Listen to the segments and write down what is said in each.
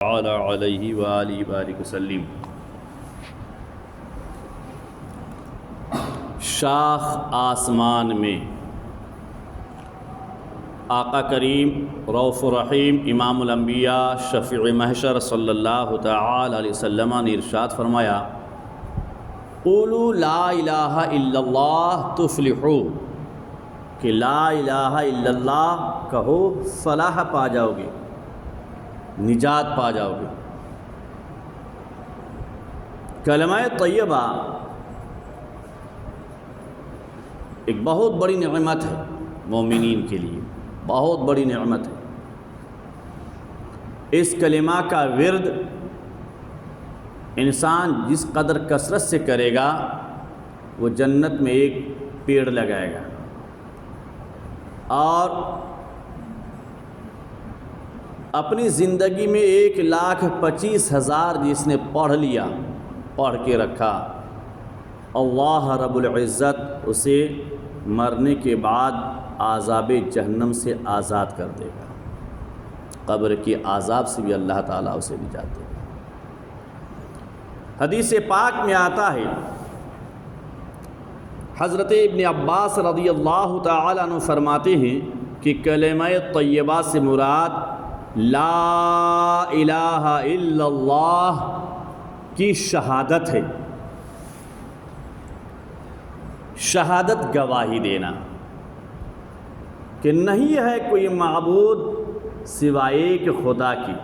تعالی علیہ وآلہ وآلہ وسلم۔ شاخ آسمان میں آقا کریم رؤوف الرحیم امام الانبیاء شفیع محشر صلی اللہ تعالی علیہ وسلم نے ارشاد فرمایا، قولوا لا الہ الا اللہ تفلحوا، کہ لا الہ الا اللہ کہو فلاح پا جاؤ گے، نجات پا جاؤ گے۔ کلمہ طیبہ ایک بہت بڑی نعمت ہے مومنین کے لیے، بہت بڑی نعمت ہے۔ اس کلمہ کا ورد انسان جس قدر کثرت سے کرے گا وہ جنت میں ایک پیڑ لگائے گا، اور اپنی زندگی میں 1,25,000 جس نے پڑھ لیا، پڑھ کے رکھا، اللہ رب العزت اسے مرنے کے بعد عذاب جہنم سے آزاد کر دے گا، قبر کے عذاب سے بھی اللہ تعالیٰ اسے نجات دے گا۔ حدیث پاک میں آتا ہے، حضرت ابن عباس رضی اللہ تعالیٰ عنہ فرماتے ہیں کہ کلمہ طیبہ سے مراد لا الہ الا اللہ کی شہادت ہے۔ شہادت گواہی دینا کہ نہیں ہے کوئی معبود سوائے ایک خدا کی۔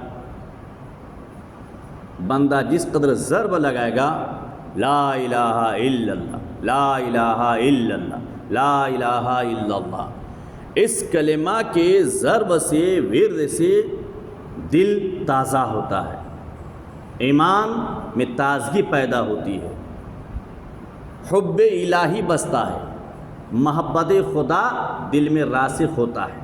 بندہ جس قدر ضرب لگائے گا لا الہ الا اللہ، لا الہ الا اللہ، لا الہ الا اللہ، اس کلمہ کے ضرب سے، ورد سے دل تازہ ہوتا ہے، ایمان میں تازگی پیدا ہوتی ہے، حب الہی بستا ہے، محبت خدا دل میں راسخ ہوتا ہے۔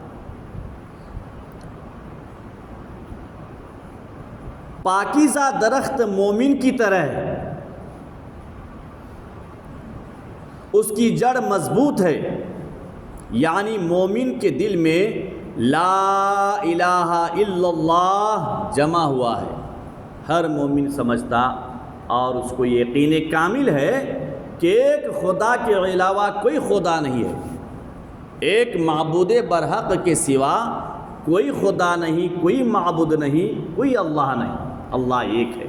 پاکیزہ درخت مومن کی طرح ہے، اس کی جڑ مضبوط ہے، یعنی مومن کے دل میں لا الہ الا اللہ جمع ہوا ہے۔ ہر مومن سمجھتا اور اس کو یقین کامل ہے کہ ایک خدا کے علاوہ کوئی خدا نہیں ہے، ایک معبود برحق کے سوا کوئی خدا نہیں، کوئی معبود نہیں، کوئی اللہ نہیں، اللہ ایک ہے۔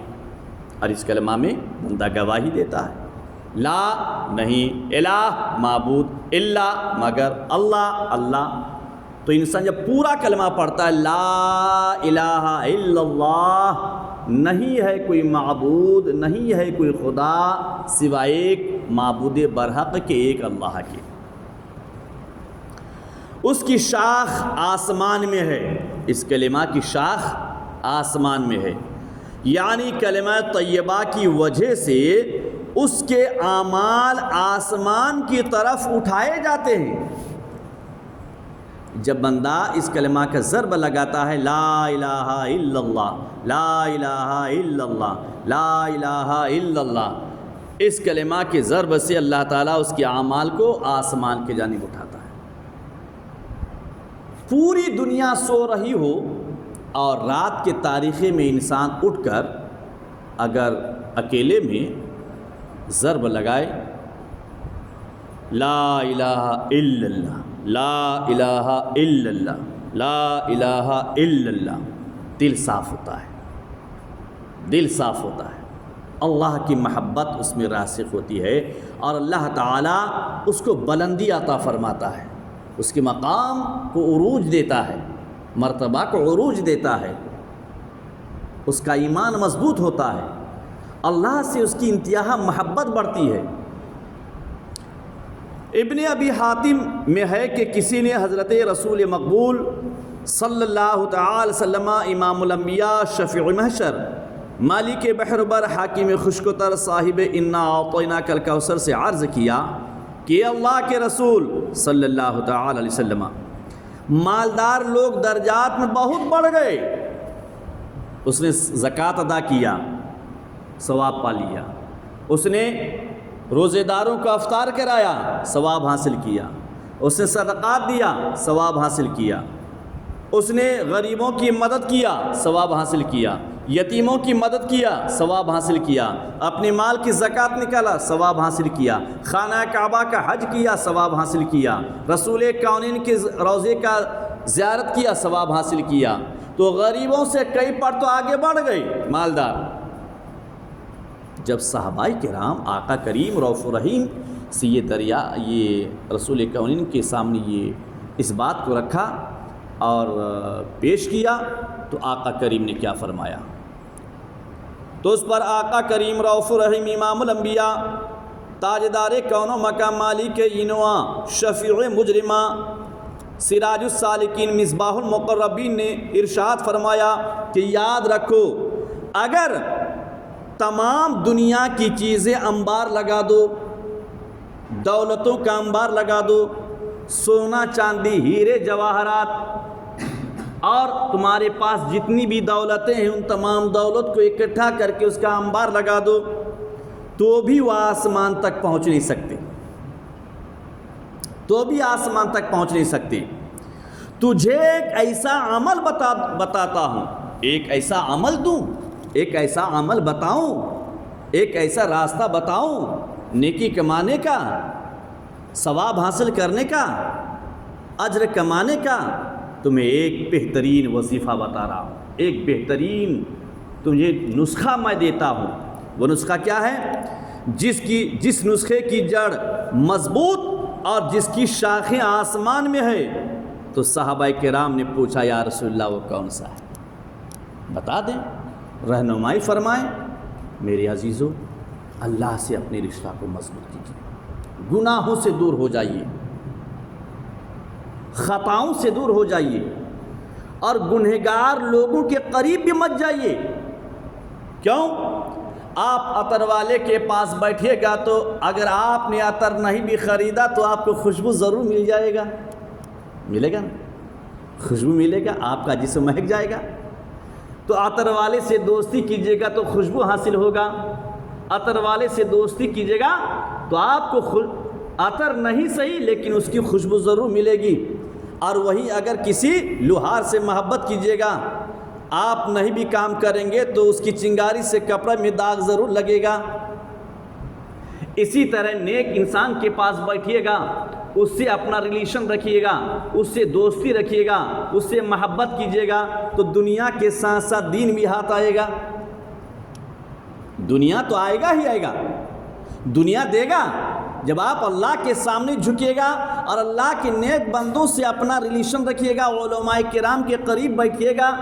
اور اس کلمہ میں بندہ گواہی دیتا ہے، لا نہیں، الہ معبود، الا مگر، اللہ اللہ۔ تو انسان جب پورا کلمہ پڑھتا ہے لا الہ الا اللہ، نہیں ہے کوئی معبود، نہیں ہے کوئی خدا سوائے ایک معبود برحق کے، ایک اللہ کے، اس کی شاخ آسمان میں ہے، اس کلمہ کی شاخ آسمان میں ہے، یعنی کلمہ طیبہ کی وجہ سے اس کے اعمال آسمان کی طرف اٹھائے جاتے ہیں۔ جب بندہ اس کلمہ کا ضرب لگاتا ہے لا الہ الا اللہ، لا الہ الا اللہ، لا الہ الا اللہ، اس کلمہ کے ضرب سے اللہ تعالیٰ اس کے اعمال کو آسمان کے جانب اٹھاتا ہے۔ پوری دنیا سو رہی ہو اور رات کے تاریخے میں انسان اٹھ کر اگر اکیلے میں ضرب لگائے لا الہ الا اللہ، لا الہ الا اللہ، لا الہ الا اللہ، دل صاف ہوتا ہے، دل صاف ہوتا ہے، اللہ کی محبت اس میں راسخ ہوتی ہے، اور اللہ تعالیٰ اس کو بلندی عطا فرماتا ہے، اس کے مقام کو عروج دیتا ہے، مرتبہ کو عروج دیتا ہے، اس کا ایمان مضبوط ہوتا ہے، اللہ سے اس کی انتہا محبت بڑھتی ہے۔ ابن ابی حاتم میں ہے کہ کسی نے حضرت رسول مقبول صلی اللہ تعالی وسلم امام الانبیاء شفیع محشر مالک بحر بر حاکم خشکتر صاحب انا اعطیناک الکوثر سے عرض کیا کہ اللہ کے رسول صلی اللہ تعالی علیہ وسلم، مالدار لوگ درجات میں بہت بڑھ گئے، اس نے زکوٰۃ ادا کیا، ثواب پا لیا، اس نے روزے داروں کو افطار کرایا، ثواب حاصل کیا، اس نے صدقات دیا، ثواب حاصل کیا، اس نے غریبوں کی مدد کیا، ثواب حاصل کیا، یتیموں کی مدد کیا، ثواب حاصل کیا، اپنے مال کی زکوٰۃ نکالا، ثواب حاصل کیا، خانہ کعبہ کا حج کیا، ثواب حاصل کیا، رسول کونین کے روضے کا زیارت کیا، ثواب حاصل کیا، تو غریبوں سے کئی پر تو آگے بڑھ گئے مالدار۔ جب صحابہ کرام آقا کریم رؤوف الرحیم سے یہ رسول کونین کے سامنے یہ اس بات کو رکھا اور پیش کیا، تو آقا کریم نے کیا فرمایا؟ تو اس پر آقا کریم رؤوف الرحیم امام الانبیاء تاجدار کون و مکان مالک اینواں شفیع مجرمہ سراج السالکین مصباح المقربین نے ارشاد فرمایا کہ یاد رکھو، اگر تمام دنیا کی چیزیں انبار لگا دو، دولتوں کا انبار لگا دو، سونا چاندی ہیرے جواہرات، اور تمہارے پاس جتنی بھی دولتیں ہیں ان تمام دولت کو اکٹھا کر کے اس کا انبار لگا دو، تو بھی وہ آسمان تک پہنچ نہیں سکتے، تو بھی آسمان تک پہنچ نہیں سکتے۔ تجھے ایک ایسا عمل بتاتا ہوں، ایک ایسا عمل دوں، ایک ایسا عمل بتاؤں، ایک ایسا راستہ بتاؤں نیکی کمانے کا، ثواب حاصل کرنے کا، اجر کمانے کا۔ تمہیں ایک بہترین وظیفہ بتا رہا ہوں، ایک بہترین تمہیں نسخہ میں دیتا ہوں۔ وہ نسخہ کیا ہے؟ جس نسخے کی جڑ مضبوط اور جس کی شاخیں آسمان میں ہے۔ تو صحابہ کرام نے پوچھا یا رسول اللہ وہ کون سا ہے؟ بتا دیں، رہنمائی فرمائیں۔ میرے عزیزو، اللہ سے اپنے رشتہ کو مضبوط کیجیے، گناہوں سے دور ہو جائیے، خطاؤں سے دور ہو جائیے، اور گنہگار لوگوں کے قریب بھی مت جائیے۔ کیوں؟ آپ عطر والے کے پاس بیٹھیے گا تو اگر آپ نے عطر نہیں بھی خریدا تو آپ کو خوشبو ضرور مل جائے گا، ملے گا نا؟ خوشبو ملے گا، آپ کا جسم مہک جائے گا۔ تو عطر والے سے دوستی کیجیے گا تو خوشبو حاصل ہوگا، عطر والے سے دوستی کیجیے گا تو آپ کو عطر نہیں صحیح لیکن اس کی خوشبو ضرور ملے گی۔ اور وہی اگر کسی لوہار سے محبت کیجیے گا، آپ نہیں بھی کام کریں گے تو اس کی چنگاری سے کپڑے میں داغ ضرور لگے گا۔ اسی طرح نیک انسان کے پاس بیٹھیے گا، اس سے اپنا ریلیشن رکھیے گا، اس سے دوستی رکھیے گا، اس سے محبت کیجیے گا، تو دنیا کے ساتھ ساتھ دین بھی ہاتھ آئے گا۔ دنیا تو آئے گا ہی آئے گا، دنیا دے گا جب آپ اللہ کے سامنے جھکیے گا اور اللہ کے نیک بندوں سے اپنا ریلیشن رکھیے گا، علماء کرام کے قریب بیٹھیے گا،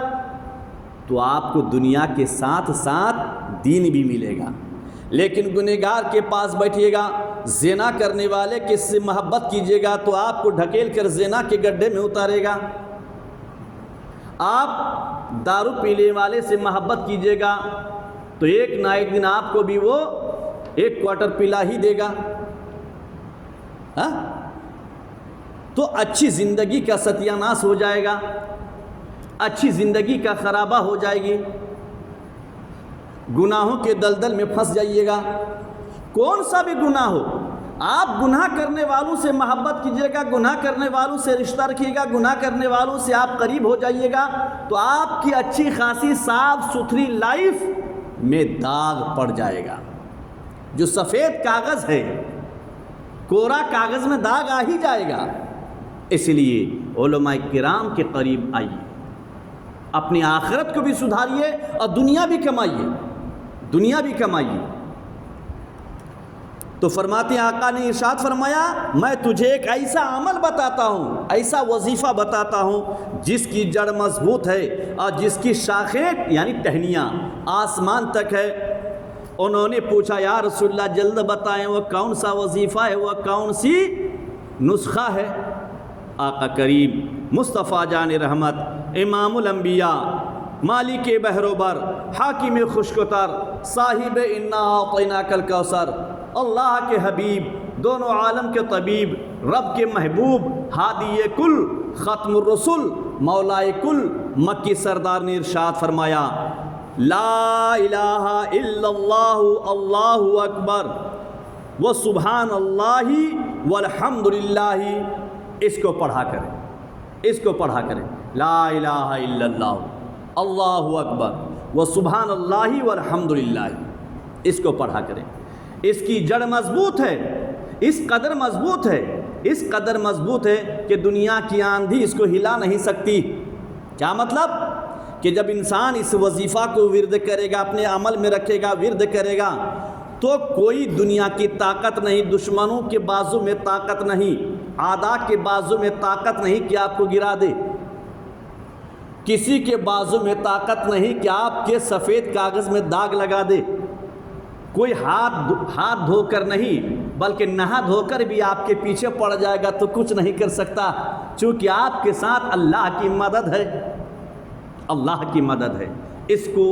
تو آپ کو دنیا کے ساتھ ساتھ دین بھی ملے گا۔ لیکن گنہگار کے پاس بیٹھیے گا، زنا کرنے والے کے سے محبت کیجیے گا تو آپ کو ڈھکیل کر زنا کے گڈھے میں اتارے گا۔ آپ دارو پینے والے سے محبت کیجیے گا تو ایک نہ ایک دن آپ کو بھی وہ ایک کوارٹر پلا ہی دے گا۔ تو اچھی زندگی کا ستیہ ناش ہو جائے گا، اچھی زندگی کا خرابہ ہو جائے گی، گناہوں کے دلدل میں پھنس جائیے گا۔ کون سا بھی گناہ ہو، آپ گناہ کرنے والوں سے محبت کیجیے گا، گناہ کرنے والوں سے رشتہ رکھیے گا، گناہ کرنے والوں سے آپ قریب ہو جائیے گا، تو آپ کی اچھی خاصی صاف ستھری لائف میں داغ پڑ جائے گا۔ جو سفید کاغذ ہے، کوڑا کاغذ میں داغ آ ہی جائے گا۔ اس لیے علماء کرام کے قریب آئیے، اپنی آخرت کو بھی سدھاریے اور دنیا بھی کمائیے، دنیا بھی کمائیے۔ تو فرماتے ہیں آقا نے ارشاد فرمایا، میں تجھے ایک ایسا عمل بتاتا ہوں، ایسا وظیفہ بتاتا ہوں جس کی جڑ مضبوط ہے اور جس کی شاخیں یعنی ٹہنیاں آسمان تک ہے۔ انہوں نے پوچھا یا رسول اللہ جلد بتائیں وہ کون سا وظیفہ ہے، وہ کون سی نسخہ ہے؟ آقا کریم مصطفیٰ جان رحمت، امام الانبیاء، مالک بحر و بر، حاکم خشکتر، صاحب انا اعطیناک الکوثر، اللہ کے حبیب، دونوں عالم کے طبیب، رب کے محبوب، ہادی کل، ختم الرسل، مولائے کل، مکی سردار نے ارشاد فرمایا، لا الہ الا اللہ اللہ اکبر و سبحان اللہ والحمد للہ۔ اس کو پڑھا کریں، اس کو پڑھا کریں، لا الہ الا اللہ اللہ اکبر وسبحان اللہ والحمد للہ، اس کو پڑھا کریں۔ اس کی جڑ مضبوط ہے، اس قدر مضبوط ہے، اس قدر مضبوط ہے کہ دنیا کی آندھی اس کو ہلا نہیں سکتی۔ کیا مطلب؟ کہ جب انسان اس وظیفہ کو ورد کرے گا، اپنے عمل میں رکھے گا، ورد کرے گا، تو کوئی دنیا کی طاقت نہیں، دشمنوں کے بازو میں طاقت نہیں، اعداء کے بازو میں طاقت نہیں کہ آپ کو گرا دے، کسی کے بازو میں طاقت نہیں کہ آپ کے سفید کاغذ میں داغ لگا دے، کوئی ہاتھ دھو کر نہیں بلکہ نہا دھو کر بھی آپ کے پیچھے پڑ جائے گا تو کچھ نہیں کر سکتا، چونکہ آپ کے ساتھ اللہ کی مدد ہے، اللہ کی مدد ہے۔ اس کو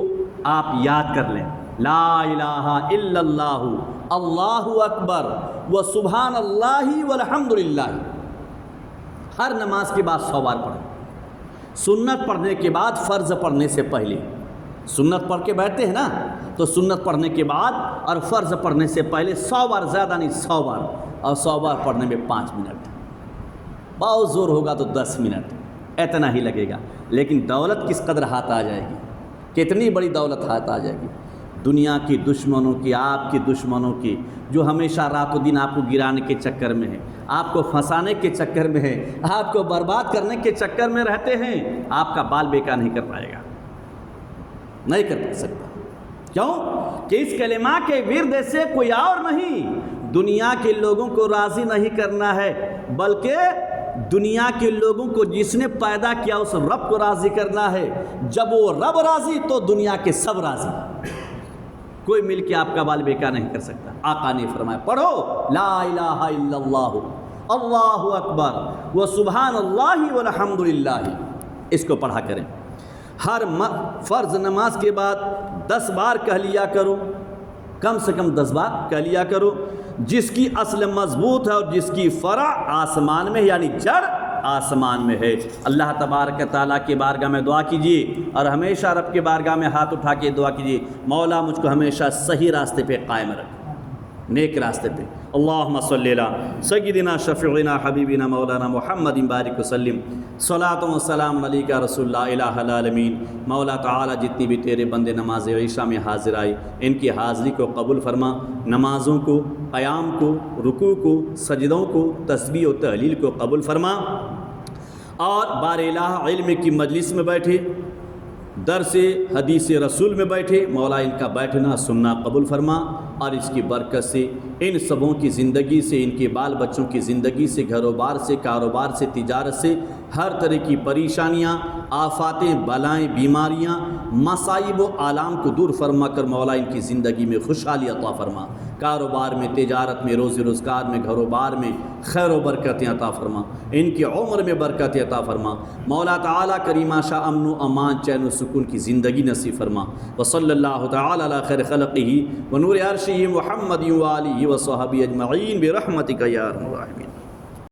آپ یاد کر لیں، لا الہ الا اللہ، اللہ اکبر، وسبحان اللہ والحمد للہ۔ ہر نماز کے بعد 100 بار پڑھیں، سنت پڑھنے کے بعد فرض پڑھنے سے پہلے۔ سنت پڑھ کے بیٹھتے ہیں نا، تو سنت پڑھنے کے بعد اور فرض پڑھنے سے پہلے 100 بار، زیادہ نہیں 100 بار، اور 100 بار پڑھنے میں 5 منٹ، بہت زور ہوگا تو 10 منٹ، اتنا ہی لگے گا۔ لیکن دولت کس قدر ہاتھ آ جائے گی، کتنی بڑی دولت ہاتھ آ جائے گی، دنیا کی دشمنوں کی، آپ کی دشمنوں کی، جو ہمیشہ رات و دن آپ کو گرانے کے چکر میں ہے، آپ کو پھنسانے کے چکر میں ہے، آپ کو برباد کرنے کے چکر میں رہتے ہیں، آپ کا بال بیکار نہیں کر پائے گا، نہیں کر سکتا۔ کیوں؟ کہ اس کلمہ کے ورد سے کوئی اور نہیں، دنیا کے لوگوں کو راضی نہیں کرنا ہے، بلکہ دنیا کے لوگوں کو جس نے پیدا کیا اس رب کو راضی کرنا ہے۔ جب وہ رب راضی تو دنیا کے سب راضی، کوئی مل کے آپ کا بال بیکار نہیں کر سکتا۔ آقا نے فرمایا پڑھو لا الہ الا اللہ، اللہ اکبر، وسبحان اللہ والحمد للہ، اس کو پڑھا کریں۔ ہر فرض نماز کے بعد 10 بار کہہ لیا کرو، کم سے کم 10 بار کہہ لیا کرو۔ جس کی اصل مضبوط ہے اور جس کی فرع آسمان میں، یعنی جڑ آسمان میں ہے۔ اللہ تبارک تعالیٰ کی بارگاہ میں دعا کیجیے، اور ہمیشہ رب کے بارگاہ میں ہاتھ اٹھا کے دعا کیجیے، مولا مجھ کو ہمیشہ صحیح راستے پہ قائم رکھ، نیک راستے پہ۔ اللہم صلی علی سیدنا شفیعنا حبیبنا مولانا محمد بارک وسلم، صلاۃ و سلام علیک رسول اللہ الہ العالمین۔ مولا تعالیٰ جتنی بھی تیرے بندے نماز عشاء میں حاضر آئے، ان کی حاضری کو قبول فرما، نمازوں کو، قیام کو، رکوع کو، سجدوں کو، تسبیح و تحلیل کو قبول فرما، اور بار الہ علم کی مجلس میں بیٹھے، درس حدیث رسول میں بیٹھے، مولا ان کا بیٹھنا سننا قبول فرما، اور اس کی برکت سے ان سبوں کی زندگی سے، ان کے بال بچوں کی زندگی سے، گھر و بار سے، کاروبار سے، تجارت سے، ہر طرح کی پریشانیاں، آفاتیں، بلائیں، بیماریاں، مصائب و آلام کو دور فرما کر مولا ان کی زندگی میں خوشحالی عطا فرما، کاروبار میں، تجارت میں، روزی روزگار میں، گھر و بار میں خیر و برکتیں عطا فرما، ان کی عمر میں برکتیں عطا فرما، مولا تعالیٰ کریمہ شاہ امن و امان، چین و سکون کی زندگی نصیب فرما۔ وصلی اللہ تعالیٰ علی خیر خلقہ ونور عرشہ محمد وآلہ وصحبہ اجمعین برحمتک یا ارحم الراحمین۔